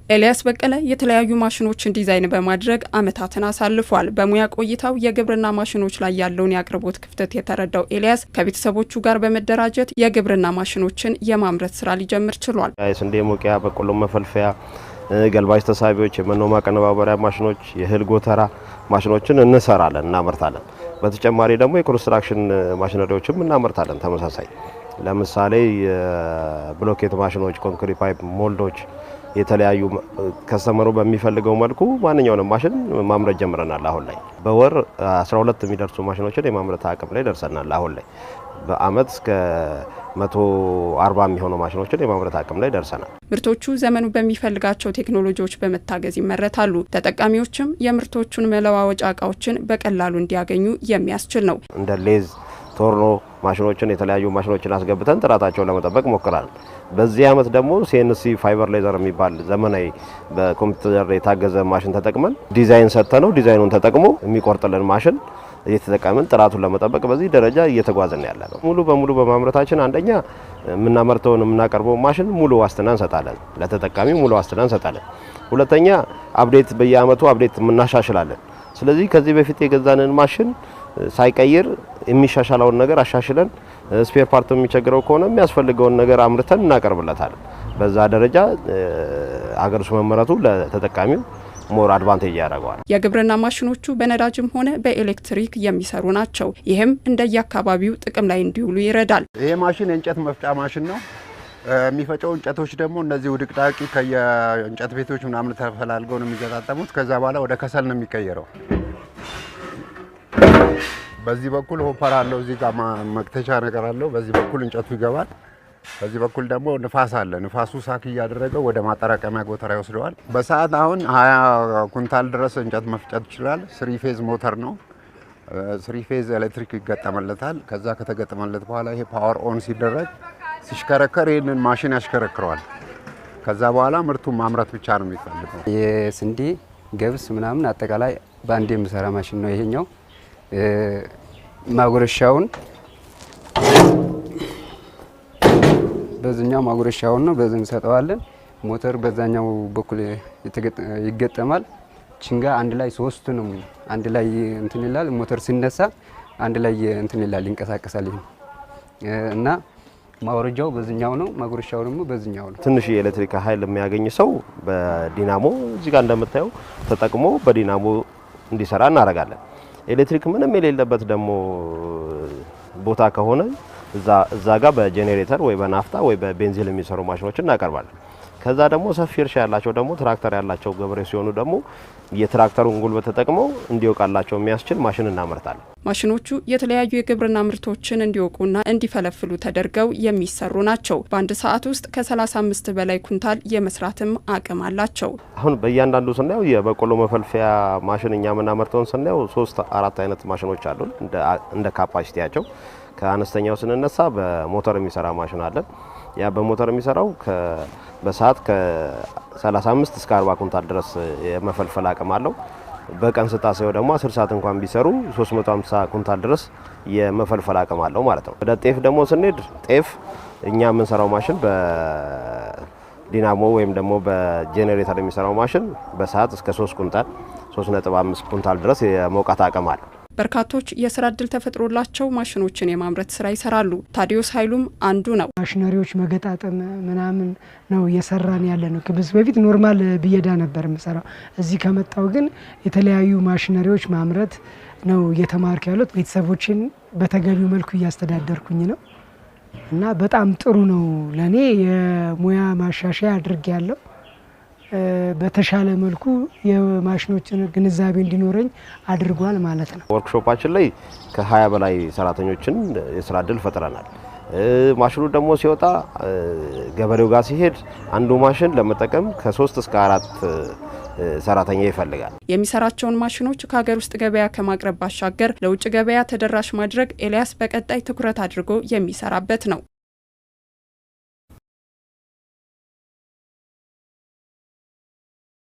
ኤልያስ በቀለ የተለያዩ ማሽኖችን ዲዛይን በማድረግ አመታትን አሳልፏል። በሙያ ቆይታው የግብርና ማሽኖች ላይ ያለውን የአቅርቦት ክፍተት የተረዳው ኤልያስ ከቤተሰቦቹ ጋር በመደራጀት የግብርና ማሽኖችን የማምረት ስራ ሊጀምር ችሏል። የስንዴ መውቂያ፣ በቆሎ መፈልፈያ፣ ገልባጭ ተሳቢዎች፣ የመኖ ማቀነባበሪያ ማሽኖች፣ የእህል ጎተራ ማሽኖችን እንሰራለን፣ እናመርታለን። በተጨማሪ ደግሞ የኮንስትራክሽን ማሽነሪዎችም እናመርታለን። ተመሳሳይ ለምሳሌ የብሎኬት ማሽኖች፣ ኮንክሪት ፓይፕ ሞልዶች የተለያዩ ከስተመሩ በሚፈልገው መልኩ ማንኛውንም ማሽን ማምረት ጀምረናል። አሁን ላይ በወር 12 የሚደርሱ ማሽኖችን የማምረት አቅም ላይ ደርሰናል። አሁን ላይ በአመት እስከ 140 የሚሆኑ ማሽኖችን የማምረት አቅም ላይ ደርሰናል። ምርቶቹ ዘመኑ በሚፈልጋቸው ቴክኖሎጂዎች በመታገዝ ይመረታሉ። ተጠቃሚዎችም የምርቶቹን መለዋወጫ እቃዎችን በቀላሉ እንዲያገኙ የሚያስችል ነው። እንደ ሌዝ፣ ቶርኖ ማሽኖችን የተለያዩ ማሽኖችን አስገብተን ጥራታቸውን ለመጠበቅ ሞክራለን። በዚህ አመት ደግሞ ሲኤንሲ ፋይበር ሌዘር የሚባል ዘመናዊ በኮምፒውተር የታገዘ ማሽን ተጠቅመን ዲዛይን ሰጥተነው ዲዛይኑን ተጠቅሞ የሚቆርጥልን ማሽን እየተጠቀምን ጥራቱን ለመጠበቅ በዚህ ደረጃ እየተጓዘን ያለ ነው። ሙሉ በሙሉ በማምረታችን አንደኛ የምናቀርበው ማሽን ሙሉ ዋስትና እንሰጣለን፣ ለተጠቃሚ ሙሉ ዋስትና እንሰጣለን። ሁለተኛ አፕዴት በየአመቱ አፕዴት እናሻሽላለን። ስለዚህ ከዚህ በፊት የገዛንን ማሽን ሳይቀይር የሚሻሻለውን ነገር አሻሽለን ስፔር ፓርት የሚቸግረው ከሆነ የሚያስፈልገውን ነገር አምርተን እናቀርብለታለን። በዛ ደረጃ አገር ውስጥ መመረቱ ለተጠቃሚው ሞር አድቫንቴጅ ያደርገዋል። የግብርና ማሽኖቹ በነዳጅም ሆነ በኤሌክትሪክ የሚሰሩ ናቸው። ይህም እንደየአካባቢው ጥቅም ላይ እንዲውሉ ይረዳል። ይሄ ማሽን የእንጨት መፍጫ ማሽን ነው። የሚፈጨው እንጨቶች ደግሞ እነዚህ ውድቅዳቂ ከየእንጨት ቤቶች ምናምን ተፈላልገው ነው የሚገጣጠሙት። ከዛ በኋላ ወደ ከሰል ነው የሚቀየረው። በዚህ በኩል ሆፐር አለው፣ እዚህ ጋር መክተቻ ነገር አለው። በዚህ በኩል እንጨቱ ይገባል። በዚህ በኩል ደግሞ ንፋስ አለ። ንፋሱ ሳክ እያደረገው ወደ ማጠራቀሚያ ጎተራ ይወስደዋል። በሰዓት አሁን 20 ኩንታል ድረስ እንጨት መፍጨት ይችላል። 3 ፌዝ ሞተር ነው። 3 ፌዝ ኤሌክትሪክ ይገጠመለታል። ከዛ ከተገጠመለት በኋላ ይሄ ፓወር ኦን ሲደረግ ሲሽከረከር ይህንን ማሽን ያሽከረክረዋል። ከዛ በኋላ ምርቱን ማምረት ብቻ ነው የሚፈልገው። የስንዴ ገብስ ምናምን አጠቃላይ በአንድ የሚሰራ ማሽን ነው ይሄኛው። ማጉረሻውን በዚህኛው ማጉረሻውን ነው በዚህ እንሰጠዋለን። ሞተር በዛኛው በኩል ይገጠማል። ችንጋ አንድ ላይ ሶስቱንም አንድ ላይ እንትን ይላል። ሞተር ሲነሳ አንድ ላይ እንትን ይላል፣ ይንቀሳቀሳል። እና ማውረጃው በዚህኛው ነው፣ ማጉረሻው ደግሞ በዚህኛው ነው። ትንሽ የኤሌክትሪክ ኃይል የሚያገኝ ሰው በዲናሞ እዚህ ጋር እንደምታየው ተጠቅሞ በዲናሞ እንዲሰራ እናደርጋለን። ኤሌክትሪክ ምንም የሌለበት ደግሞ ቦታ ከሆነ እዛ ጋር በጄኔሬተር ወይ በናፍጣ ወይ በቤንዚን የሚሰሩ ማሽኖችን እናቀርባለን። ከዛ ደግሞ ሰፊ እርሻ ያላቸው ደግሞ ትራክተር ያላቸው ገበሬ ሲሆኑ ደግሞ የትራክተሩን ጉልበት ተጠቅመው እንዲወቃላቸው የሚያስችል ማሽን እናመርታለን። ማሽኖቹ የተለያዩ የግብርና ምርቶችን እንዲወቁና እንዲፈለፍሉ ተደርገው የሚሰሩ ናቸው። በአንድ ሰዓት ውስጥ ከ35 በላይ ኩንታል የመስራትም አቅም አላቸው። አሁን በእያንዳንዱ ስናየው የበቆሎ መፈልፈያ ማሽን እኛ የምናመርተውን ስናየው 3-4 አይነት ማሽኖች አሉ እንደ ካፓሲቲያቸው። ከአነስተኛው ስንነሳ በሞተር የሚሰራ ማሽን አለን። ያ በሞተር የሚሰራው በሰዓት ከ35 እስከ 40 ኩንታል ድረስ የመፈልፈል አቅም አለው። በቀን ስታሰው ደግሞ 10 ሰዓት እንኳን ቢሰሩ 350 ኩንታል ድረስ የመፈልፈል አቅም አለው ማለት ነው። ወደ ጤፍ ደግሞ ስንሄድ ጤፍ እኛ የምንሰራው ማሽን በዲናሞ ወይም ደግሞ በጄኔሬተር የሚሰራው ማሽን በሰዓት እስከ 3 ኩንታል 3.5 ኩንታል ድረስ የመውቃት አቅም አለው። በርካቶች የስራ እድል ተፈጥሮላቸው ማሽኖችን የማምረት ስራ ይሰራሉ። ታዲዮስ ኃይሉም አንዱ ነው። ማሽነሪዎች መገጣጠም ምናምን ነው እየሰራን ያለ ነው። ከዚህ በፊት ኖርማል ብየዳ ነበር የምሰራው። እዚህ ከመጣው ግን የተለያዩ ማሽነሪዎች ማምረት ነው እየተማርኩ ያሉት። ቤተሰቦችን በተገቢው መልኩ እያስተዳደርኩኝ ነው እና በጣም ጥሩ ነው። ለኔ የሙያ ማሻሻያ አድርጌያለሁ። በተሻለ መልኩ የማሽኖችን ግንዛቤ እንዲኖረኝ አድርጓል ማለት ነው። ወርክሾፓችን ላይ ከ20 በላይ ሰራተኞችን የስራ እድል ፈጥረናል። ማሽኑ ደግሞ ሲወጣ ገበሬው ጋር ሲሄድ አንዱ ማሽን ለመጠቀም ከ3 እስከ 4 ሰራተኛ ይፈልጋል። የሚሰራቸውን ማሽኖች ከሀገር ውስጥ ገበያ ከማቅረብ ባሻገር ለውጭ ገበያ ተደራሽ ማድረግ ኤልያስ በቀጣይ ትኩረት አድርጎ የሚሰራበት ነው።